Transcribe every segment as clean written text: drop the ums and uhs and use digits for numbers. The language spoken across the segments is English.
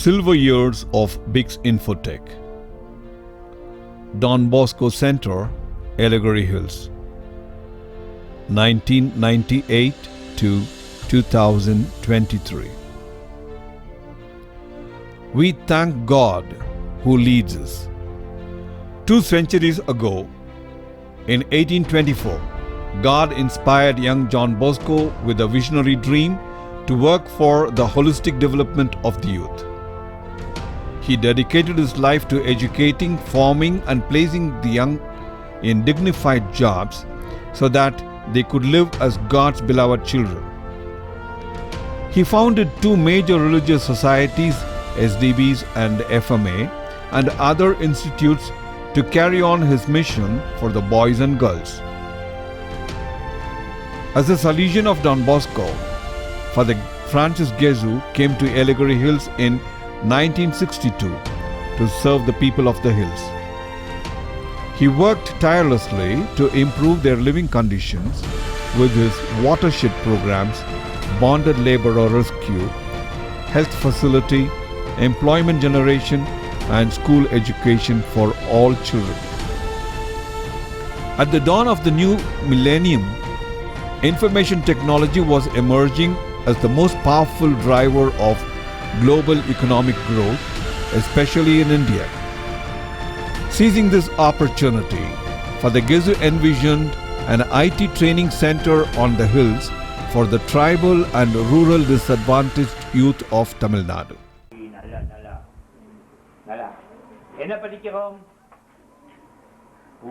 Silver years of BICS INFOTECH. Don Bosco Center, Yelagiri Hills, 1998 to 2023. We thank God who leads us. 2 centuries ago, in 1824, God inspired young John Bosco with a visionary dream to work for the holistic development of the youth. He dedicated his life to educating, forming, and placing the young in dignified jobs so that they could live as God's beloved children. He founded 2 major religious societies, SDBs and FMA, and other institutes to carry on his mission for the boys and girls. As a Salesian of Don Bosco, Father Francis Gezu came to Yelagiri Hills in 1962 to serve the people of the hills. He worked tirelessly to improve their living conditions with his watershed programs, bonded laborer rescue, health facility, employment generation, and school education for all children. At the dawn of the new millennium, information technology was emerging as the most powerful driver of global economic growth, especially in India. Seizing this opportunity, Father Gezu envisioned an IT training center on the hills for the tribal and rural disadvantaged youth of Tamil Nadu. என்ன படிக்கிறோம்?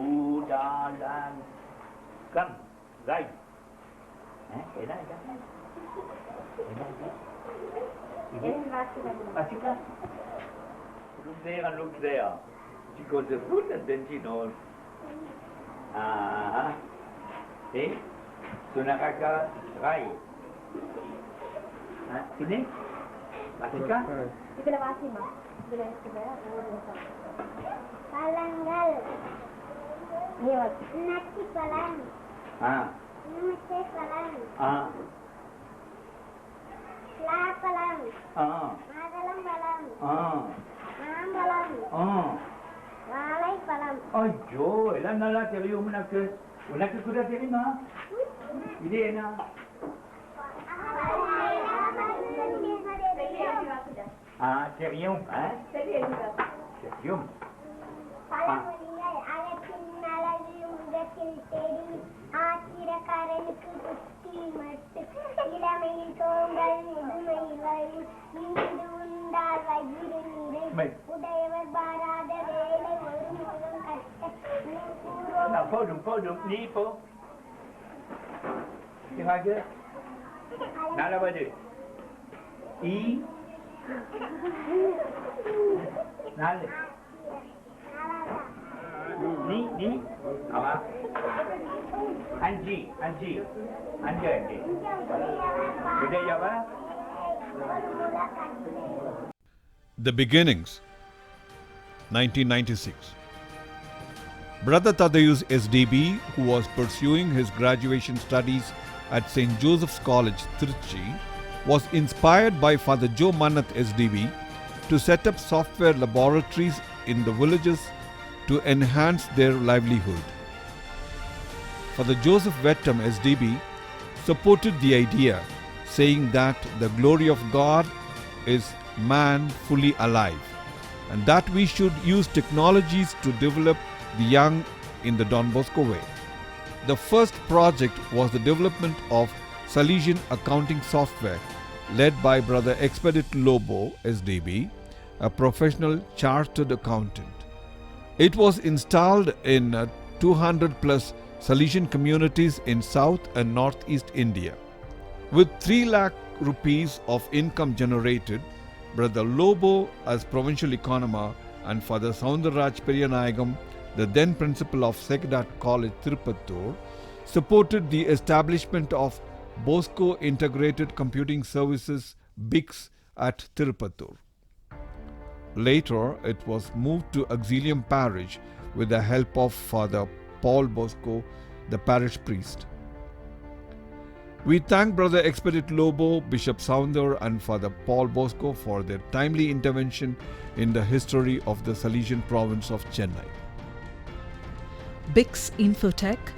ஊடாlan come ரை என்ன Asika? Look there. She got the fruit and then she knows. Eh? So nakaka rai. Ini? Asika? Itulah wasima. Itulah sebenarnya Palangal. Lewat. Nasi palang. Nasi palang. Palang. Madalam palang. Mambalang. Walai palang. Ayyo, elah nala தெரியும் உனக்கு. உனக்கு கூட தெரியுமா? இது என்ன? தெரியும். தெரியும். பழமொழிகள் அகத்தின் அழகு முகத்தில் தேடி ஆத்திரக்காரனுக்கு புத்தி மட்டு இளமையில் தோன்றல் முதுமையில் வரும் இன்று உண்டால் வயிறு நிறை உடையவர் பாராத வேலை ஒரு முகம் கட்ட போடும் நீ போ நாலாவது ஈ 4 நீ அவா அஞ்சு விடையவா. The beginnings, 1996. Brother Thaddeus SDB, who was pursuing his graduation studies at St. Joseph's College, Trichy, was inspired by Father Joe Manath SDB to set up software laboratories in the villages to enhance their livelihood. Father Joseph Vettam SDB supported the idea, saying that the glory of God is man fully alive and that we should use technologies to develop the young in the Don Bosco way. The first project was the development of Salesian accounting software led by Brother Expedit Lobo SDB, a professional chartered accountant. It was installed in 200 plus Salesian communities in South and Northeast India. With 3 lakh rupees of income generated, Brother Lobo as provincial economer and Father Soundarraj Periyanayagam, the then principal of Secdat College, Tirupattur, supported the establishment of Bosco Integrated Computing Services BICS at Tirupattur. Later, it was moved to Auxilium Parish with the help of Father Paul Bosco, the parish priest. We thank Brother Expedit Lobo, Bishop Sounder and Father Paul Bosco for their timely intervention in the history of the Salesian province of Chennai. BICS INFOTECH,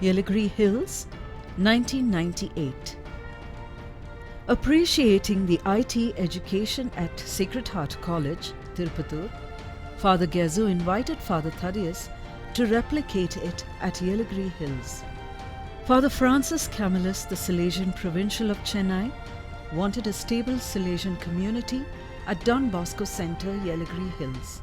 Yelagiri Hills, 1998. Appreciating the IT education at Sacred Heart College, Tirupattur, Father Gezu invited Father Thaddeus to replicate it at Yelagiri Hills. Father Francis Camillus, the Salesian Provincial of Chennai, wanted a stable Salesian community at Don Bosco Center, Yelagiri Hills.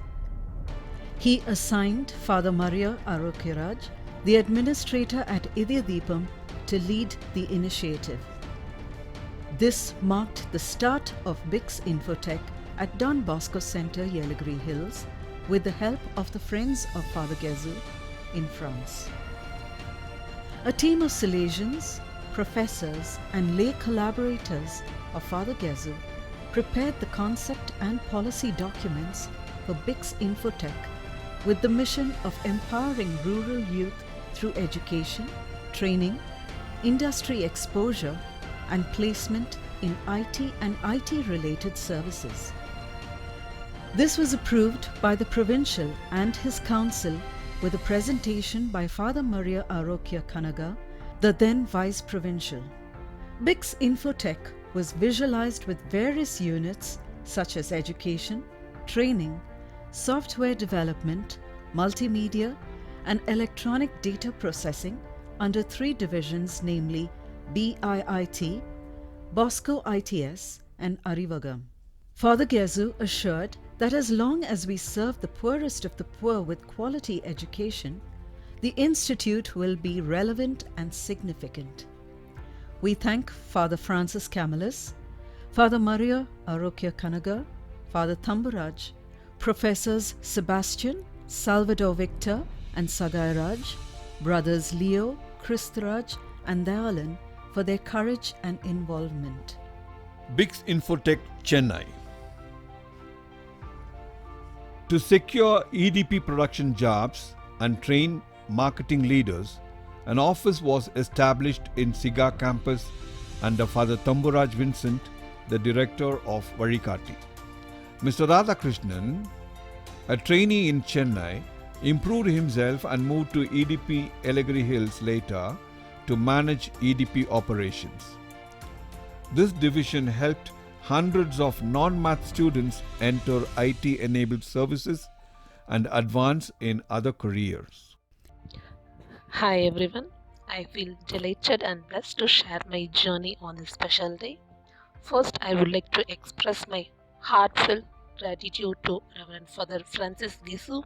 He assigned Father Maria Arokiraj, the administrator at Idyadipam, to lead the initiative. This marked the start of BICS INFOTECH at Don Bosco Center, Yelagiri Hills, with the help of the Friends of Father Gezu in France. A team of Salesians, professors and lay collaborators of Father Gezu prepared the concept and policy documents for BICS INFOTECH with the mission of empowering rural youth through education, training, industry exposure and placement in IT and IT-related services. This was approved by the Provincial and his Council with a presentation by Father Maria Arokya Kanaga, the then Vice Provincial. BICS INFOTECH was visualized with various units such as education, training, software development, multimedia, and electronic data processing under 3 divisions, namely BIIT, Bosco ITS, and Arivagam. Father Gezu assured that as long as we serve the poorest of the poor with quality education, the Institute will be relevant and significant. We thank Father Francis Camillus, Father Maria Arokya Kanaga, Father Thamburaj, Professors Sebastian, Salvador Victor and Sagairaj, Brothers Leo, Christaraj and Dayalan for their courage and involvement. BICS INFOTECH Chennai. To secure EDP production jobs and train marketing leaders, an office was established in Siga campus under Father Thamburaj Vincent, the director of Varikati. Mr. Radhakrishnan, a trainee in Chennai, improved himself and moved to EDP Yelagiri Hills later to manage EDP operations. This division helped hundreds of non-math students enter IT-enabled services and advance in other careers. Hi everyone, I feel delighted and blessed to share my journey on this special day. First, I would like to express my heartfelt gratitude to Reverend Father Francis Gezu,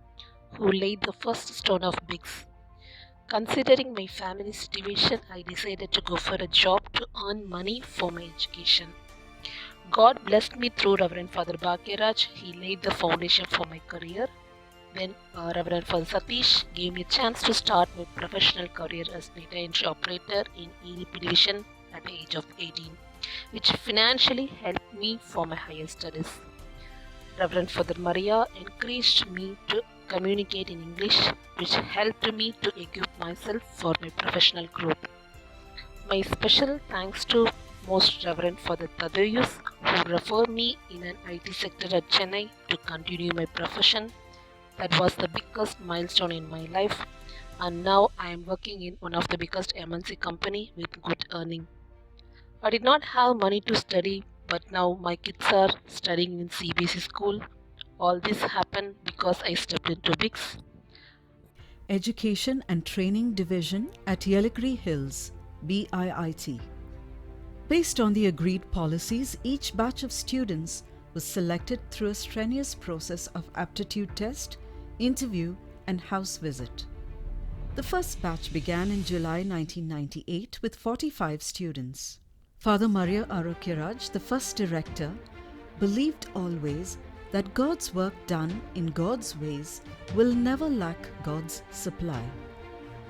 who laid the first stone of BICS. Considering my family situation, I decided to go for a job to earn money for my education. God blessed me through Reverend Father Bhagyaraj. He laid the foundation for my career. Then Reverend Father Satish gave me a chance to start my professional career as data entry operator in EDP division at the age of 18, which financially helped me for my higher studies. Reverend Father Maria encouraged me to communicate in English, which helped me to equip myself for my professional growth. My special thanks to Most Reverend Father Thaddeus, who referred me in an IT sector at Chennai to continue my profession. That was the biggest milestone in my life, and now I am working in one of the biggest MNC company with good earning. I did not have money to study, but now my kids are studying in CBSE school. All this happened because I stepped into BICS. Education and Training Division at Yelagiri Hills, BIIT. Based on the agreed policies, each batch of students was selected through a strenuous process of aptitude test, interview, and house visit. The first batch began in July 1998 with 45 students. Father Maria Arokyaraj, the first director, believed always that God's work done in God's ways will never lack God's supply.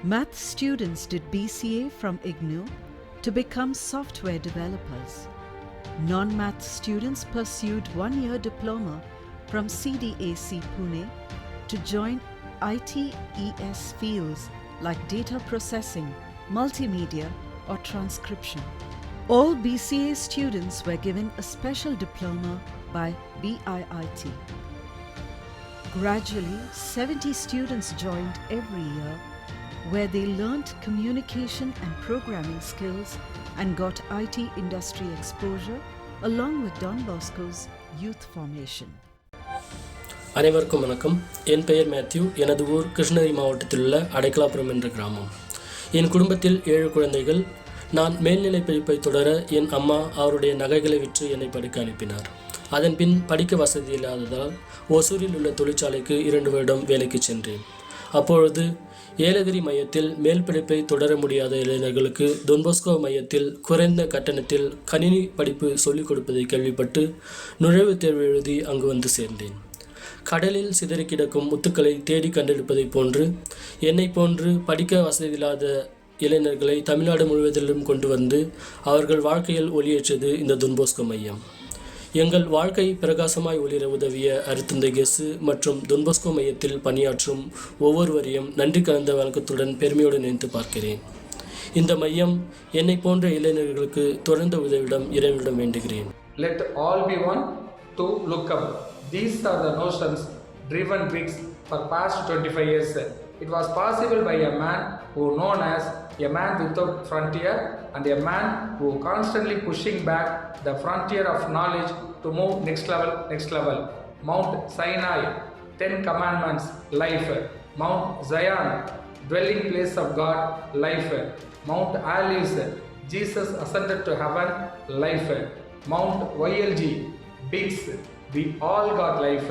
Math students did BCA from IGNOU to become software developers. Non-math students pursued one-year diploma from CDAC Pune to join ITES fields like data processing, multimedia, or transcription. All BCA students were given a special diploma by BIIT. Gradually, 70 students joined every year, where they learnt communication and programming skills and got IT industry exposure along with Don Bosco's youth formation. அனைவருக்கும் வணக்கம். என் பெயர் Matthew. எனது ஊர் கிருஷ்ணகிரி மாவட்டத்தில் உள்ள அடைக்கலாபுரம் என்ற கிராமம். என் குடும்பத்தில் 7 குழந்தைகள். நான் மேல்நிலை படிப்பை தொடர என் அம்மா அவருடைய நகைகளை விற்று என்னை படிக்க அனுப்பினார். அதன்பின் படிக்க வசதி இல்லாததால் ஒசூரில் உள்ள தொழிற்சாலைக்கு 2 வருடம் வேலைக்கு சென்றேன். அப்பொழுது ஏலகிரி மையத்தில் மேல் படிப்பை தொடர முடியாத இளைஞர்களுக்கு தொன்போஸ்கோ மையத்தில் குறைந்த கட்டணத்தில் கணினி படிப்பு சொல்லிக் கொடுப்பதை கேள்விப்பட்டு நுழைவுத் தேர்வு எழுதி அங்கு வந்து சேர்ந்தேன். கடலில் சிதறி கிடக்கும் முத்துக்களை தேடி கண்டெடுப்பதைப் போன்று என்னை போன்று படிக்க வசதியில்லாத இளைஞர்களை தமிழ்நாடு முழுவதிலும் கொண்டு வந்து அவர்கள் வாழ்க்கையில் ஒளியேற்றது இந்த தொன்போஸ்கோ மையம். எங்கள் வாழ்க்கை பிரகாசமாய் ஒளிர உதவிய அருத்தந்தை கெசு மற்றும் தொன்போஸ்கோ மையத்தில் பணியாற்றும் ஒவ்வொருவரையும் நன்றி கலந்த வணக்கத்துடன் பெருமையோடு நினைத்து பார்க்கிறேன். இந்த மையம் என்னை போன்ற இளைஞர்களுக்கு தொடர்ந்த உதவியிடம் இறைவனிடம் வேண்டுகிறேன். Let all be one to look up. These are the notions driven BICS for past 25 years. It was possible by a man who known as a man without frontier and a man who constantly pushing back the frontier of knowledge to move next level. Mount Sinai, 10 commandments, life. Mount Zion, dwelling place of God, life. Mount Olives, Jesus ascended to heaven, life. Mount YLG, BICS, we all got life.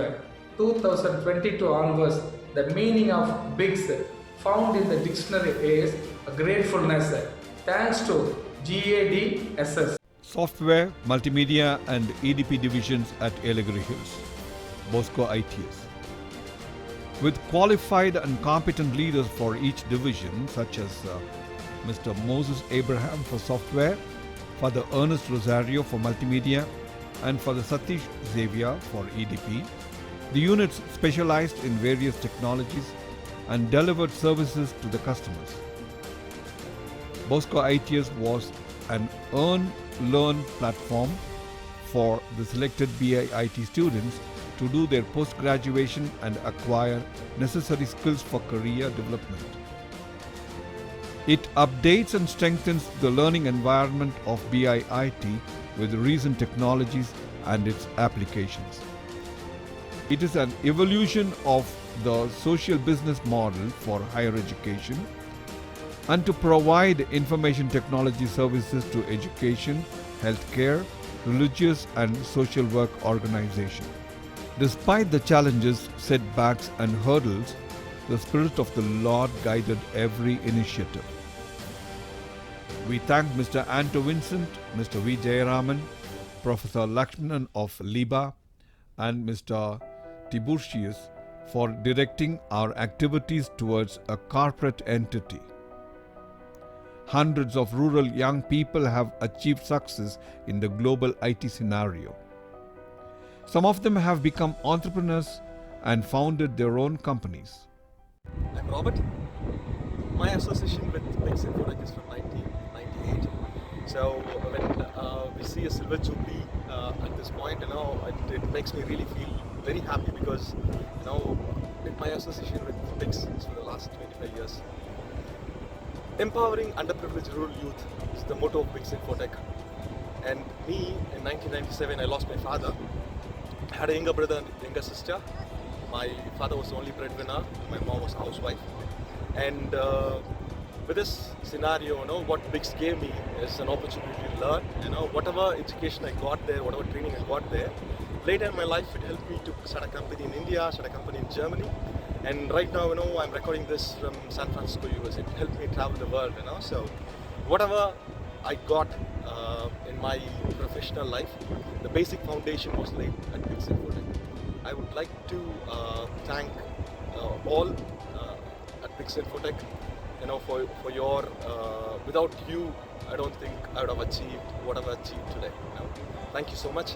2022 onwards, the meaning of BICS found in the dictionary is gratefulness. Thanks to GADSS. Software, Multimedia and EDP divisions at Yelagiri Hills, Bosco ITS. With qualified and competent leaders for each division, such as Mr. Moses Abraham for software, Father Ernest Rosario for multimedia, and Father Satish Xavier for EDP, the units specialized in various technologies and delivered services to the customers. Bosco ITS was an earn-learn platform for the selected BIIT students to do their post-graduation and acquire necessary skills for career development. It updates and strengthens the learning environment of BIIT with recent technologies and its applications. It is an evolution of the social business model for higher education and to provide information technology services to education, healthcare, religious and social work organizations. Despite the challenges, setbacks and hurdles, the Spirit of the Lord guided every initiative. We thank Mr. Anto Vincent, Mr. V. Jayaraman, Professor Lakshmanan of LIBA and Mr. Tiburtius for directing our activities towards a corporate entity. Hundreds of rural young people have achieved success in the global IT scenario. Some of them have become entrepreneurs and founded their own companies. I'm Robert. My association with BICS INFOTECH is from 1998. So when we see a silver jubilee at this point, it makes me really feel very happy because my association with BICS is for the last 25 years. Empowering underprivileged rural youth is the motto of BICS INFOTECH. And me, in 1997, I lost my father. I had a younger brother and younger sister. My father was the only breadwinner. My mom was a housewife. And with this scenario, what BICS gave me is an opportunity to learn. Whatever education I got there, whatever training I got there, later in my life it helped me to start a company in India, start a company in Germany. And right now, I'm recording this from San Francisco, US. It helped me travel the world, So whatever I got in my professional life, the basic foundation was laid at BICS INFOTECH. I would like to thank all at BICS INFOTECH, for your, without you, I don't think I would have achieved what I've achieved today. Thank you so much.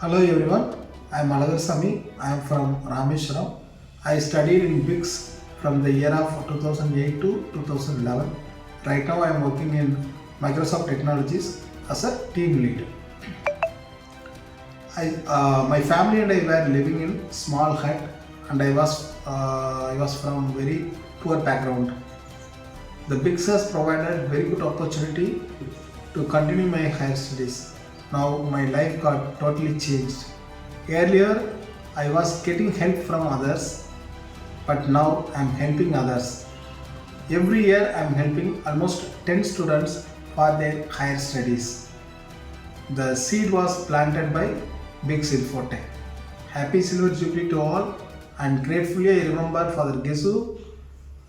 Hello everyone, I am Alagasami. I am from Rameshwaram. I studied in BICS from the year of 2008 to 2011. Right now I am working in Microsoft Technologies as a team lead. My family and I were living in small hut, and I was from very poor background. The BICS has provided very good opportunity to continue my higher studies. Now my life got totally changed. Earlier I was getting help from others, but now I am helping others. Every year I am helping almost 10 students for their higher studies. The seed was planted by BICS INFOTECH. Happy Silver Jubilee to all, and gratefully I remember Father Gesu,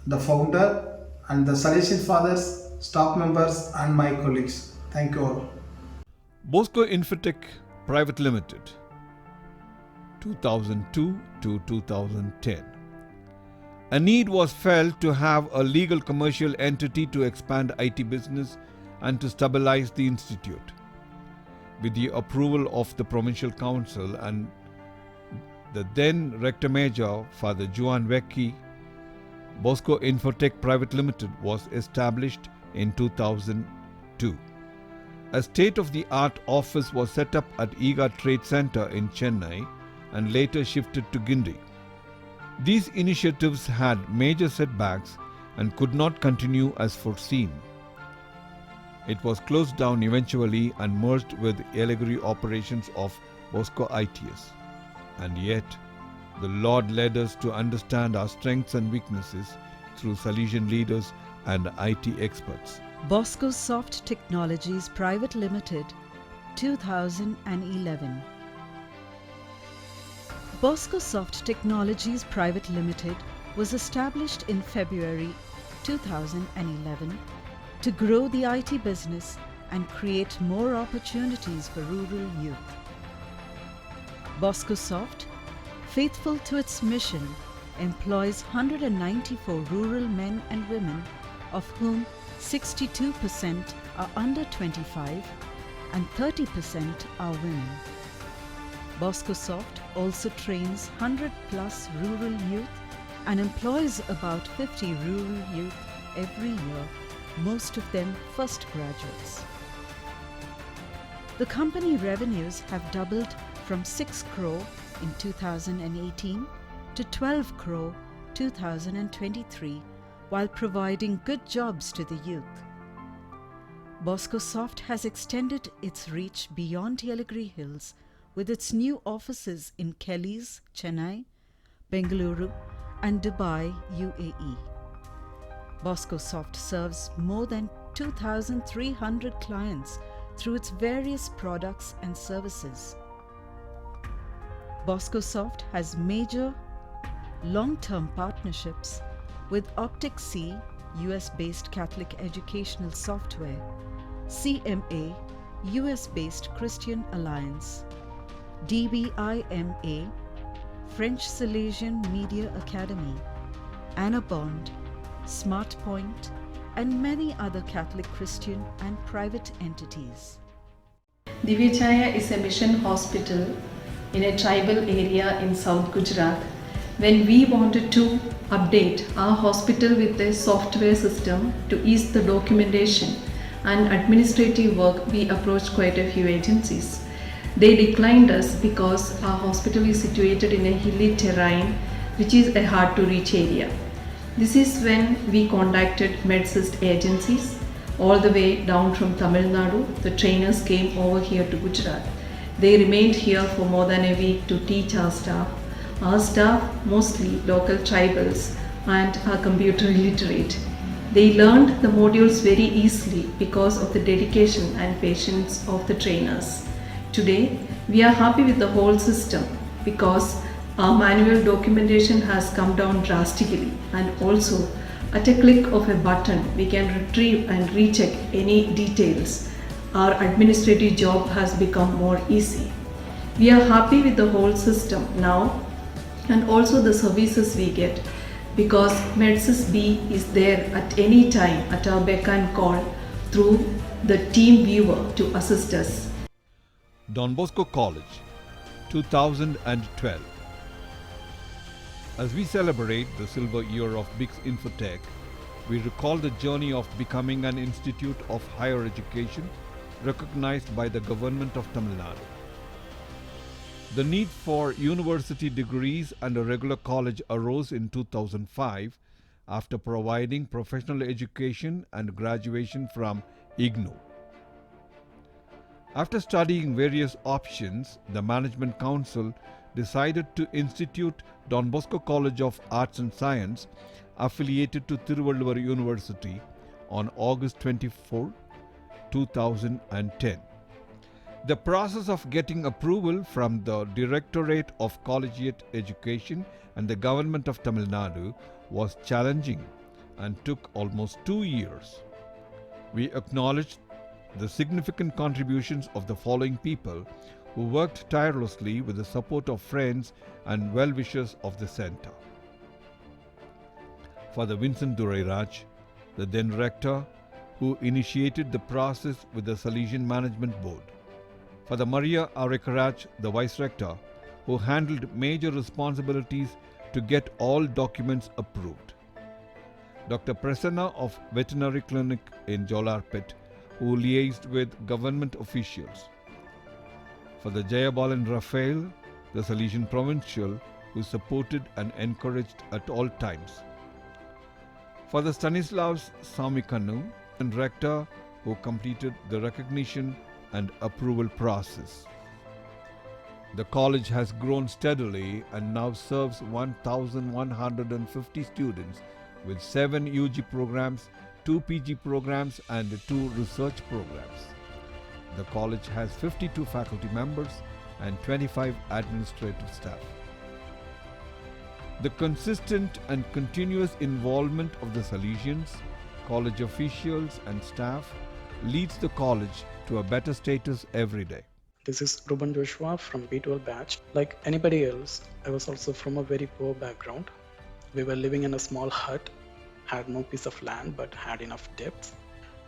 the founder, and the Salesian Fathers, staff members and my colleagues. Thank you all. Bosco INFOTECH Pvt Limited, 2002 to 2010. A need was felt to have a legal commercial entity to expand IT business and to stabilize the institute. With the approval of the Provincial Council and the then Rector Major, Father Juan Vecchi, Bosco INFOTECH Pvt Limited was established in 2002. A state-of-the-art office was set up at IGA Trade Center in Chennai and later shifted to Guindy. These initiatives had major setbacks and could not continue as foreseen. It was closed down eventually and merged with Yelagiri operations of Bosco ITS. And yet, the Lord led us to understand our strengths and weaknesses through Salesian leaders and IT experts. Boscosoft Technologies Pvt Limited, 2011. Boscosoft Technologies Pvt Limited was established in February 2011 to grow the IT business and create more opportunities for rural youth. Boscosoft, faithful to its mission, employs 194 rural men and women, of whom 62% are under 25 and 30% are women. Boscosoft also trains 100 plus rural youth and employs about 50 rural youth every year, most of them first graduates. The company revenues have doubled from 6 crore in 2018 to 12 crore 2023, while providing good jobs to the youth. Boscosoft has extended its reach beyond Yelagiri Hills with its new offices in Kelly's, Chennai, Bengaluru and Dubai, UAE. Boscosoft serves more than 2,300 clients through its various products and services. Boscosoft has major long-term partnerships with Optic-C, US-based Catholic educational software, CMA, US-based Christian Alliance, DBIMA, French Salesian Media Academy, Anabond, SmartPoint, and many other Catholic Christian and private entities. Divyachaya is a mission hospital in a tribal area in South Gujarat. When we wanted to update our hospital with a software system to ease the documentation and administrative work, we approached quite a few agencies. They declined us because our hospital is situated in a hilly terrain, which is a hard to reach area. This is when we contacted MedSist agencies all the way down from Tamil Nadu. The trainers came over here to Gujarat. They remained here for more than a week to teach our staff. Our staff, mostly local tribals and are computer illiterate. They learned the modules very easily because of the dedication and patience of the trainers. Today, we are happy with the whole system because our manual documentation has come down drastically, and also at a click of a button we can retrieve and recheck any details. Our administrative job has become more easy. We are happy with the whole system now and also the services we get because MedSys B is there at any time at our beck and call through the team viewer to assist us. Don Bosco College, 2012. As we celebrate the silver year of BICS INFOTECH, we recall the journey of becoming an institute of higher education recognized by the government of Tamil Nadu. The need for university degrees and a regular college arose in 2005 after providing professional education and graduation from IGNOU. After studying various options, the Management Council decided to institute Don Bosco College of Arts and Science, affiliated to Thiruvalluvar University, on August 24, 2010. The process of getting approval from the Directorate of Collegiate Education and the Government of Tamil Nadu was challenging and took almost 2 years. We acknowledge the significant contributions of the following people who worked tirelessly with the support of friends and well-wishers of the center. Father Vincent Durairaj, the then rector, who initiated the process with the Salesian Management Board. Father Maria Arekaraj, the vice rector, who handled major responsibilities to get all documents approved. Dr. Prasanna of Veterinary Clinic in Jolarpet, who liaised with government officials. Father Jayabalan Raphael, the Salesian Provincial, who supported and encouraged at all times. Father Stanislaus Samikanu, and rector, who completed the recognition and approval process. The college has grown steadily and now serves 1,150 students with 7 UG programs, 2 PG programs and 2 research programs. The college has 52 faculty members and 25 administrative staff. The consistent and continuous involvement of the Salesians, college officials and staff leads the college to a better status every day. This is Ruben Joshuva from B12 batch. Like anybody else, I was also from a very poor background. We were living in a small hut, had no piece of land but had enough debts.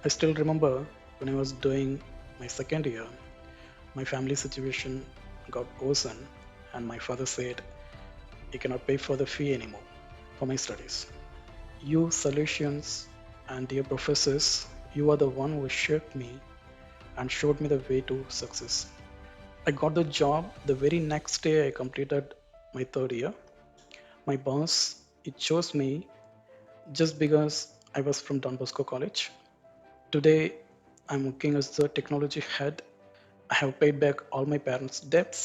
I still remember when I was doing my second year, my family situation got worsened and my father said, "You cannot pay for the fee anymore for my studies. You Salesians and dear professors, you are the one who shaped me and showed me the way to success." I got the job the very next day I completed my third year. My boss, he chose me just because I was from Don Bosco College. Today, I'm working as the technology head. I have paid back all my parents' debts.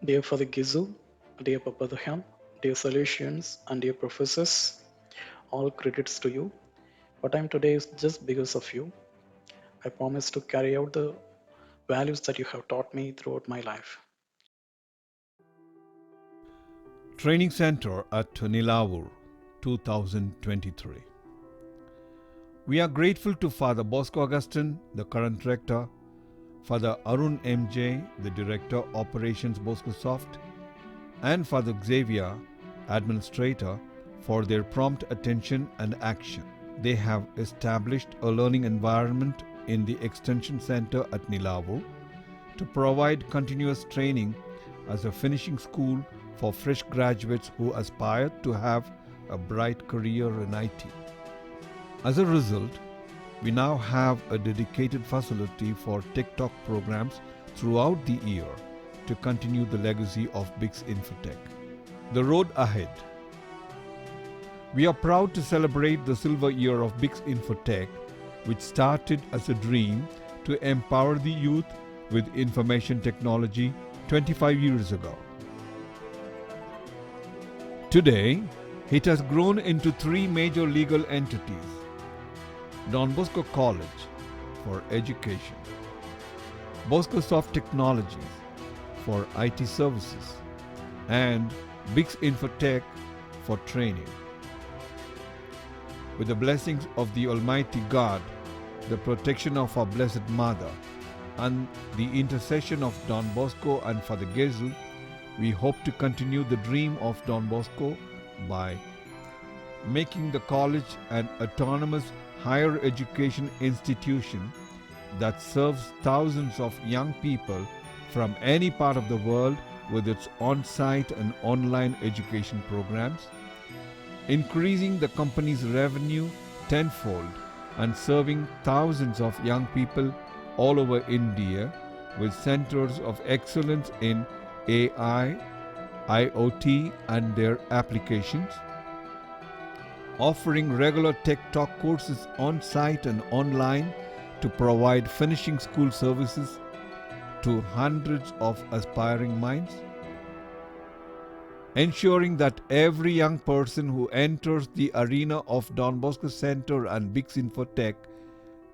Dear Father Gizu, dear Papa Daham, dear Salesians and dear professors, all credits to you. What I am today is just because of you. I promise to carry out the values that you have taught me throughout my life. Training Center at Nilavur, 2023. We are grateful to Father Bosco Augustine, the current rector, Father Arun MJ, the Director Operations Boscosoft, and Father Xavier, Administrator, for their prompt attention and action. They have established a learning environment in the Extension Center at Nilavur to provide continuous training as a finishing school for fresh graduates who aspire to have a bright career in IT. As a result, we now have a dedicated facility for TikTok programs throughout the year to continue the legacy of BICS INFOTECH. The road ahead. We are proud to celebrate the silver year of BICS INFOTECH, which started as a dream to empower the youth with information technology 25 years ago. Today, it has grown into 3 major legal entities: Don Bosco College for education, Boscosoft Technologies for IT services, and BICS INFOTECH for training. With the blessings of the Almighty God, the protection of our Blessed Mother, and the intercession of Don Bosco and Father Gezu, we hope to continue the dream of Don Bosco by making the college an autonomous higher education institution that serves thousands of young people from any part of the world with its on-site and online education programs, increasing the company's revenue tenfold and serving thousands of young people all over India with centers of excellence in AI, IoT and their applications, offering regular Tech Talk courses on-site and online to provide finishing school services to hundreds of aspiring minds, ensuring that every young person who enters the arena of Don Bosco Center and BICS INFOTECH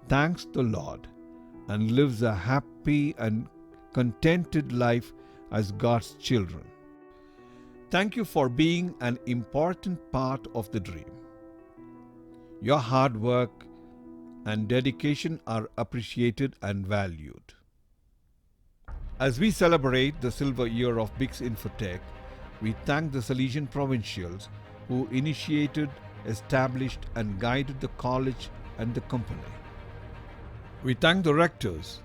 thanks the Lord and lives a happy and contented life as God's children. Thank you for being an important part of the dream. Your hard work and dedication are appreciated and valued. As we celebrate the silver year of BICS INFOTECH, we thank the Salesian Provincials who initiated, established and guided the college and the company. We thank the rectors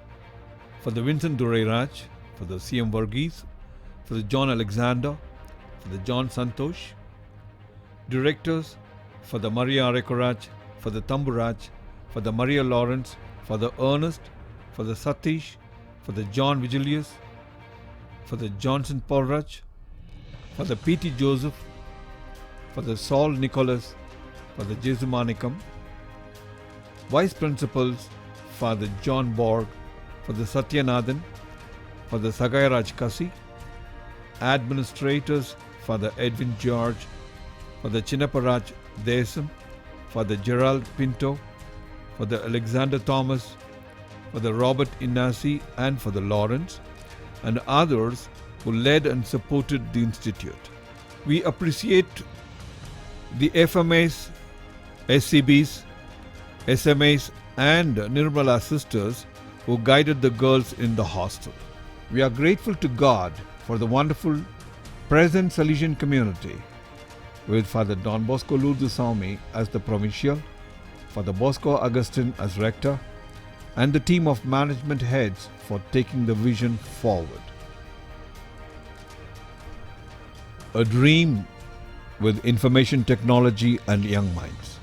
for the Vincent Dureraj, for the CM Varghese, for the John Alexander, for the John Santosh, directors for the Maria Rekoraj, for the Tamburaj, for the Maria Lawrence, for the Ernest, for the Satish, for the John Vigilius, for the Johnson Paulraj, for the P.T. Joseph, for the Saul Nicholas, for the Jesumanikam, Vice Principals, Father John Borg, for the Satyanathan, for the Sagairaj Kasi, Administrators, Father Edwin George, for the Chinnaparaj Desam, for the Gerald Pinto, for the Alexander Thomas, for the Robert Inasi and for the Lawrence, and others who led and supported the Institute. We appreciate the FMAs, SCBs, SMAs and Nirmala sisters who guided the girls in the hostel. We are grateful to God for the wonderful present Salesian community with Father Don Bosco Lourdeswamy as the provincial, Father Bosco Augustine as rector, and the team of management heads for taking the vision forward. A dream with information technology and young minds.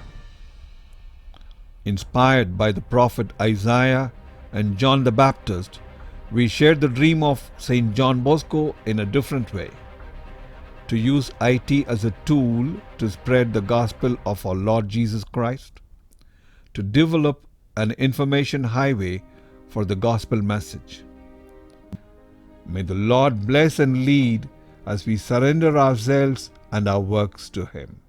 Inspired by the prophet Isaiah and John the Baptist, we shared the dream of St. John Bosco in a different way, to use IT as a tool to spread the gospel of our Lord Jesus Christ, to develop an information highway for the gospel message. May the Lord bless and lead as we surrender ourselves and our works to Him.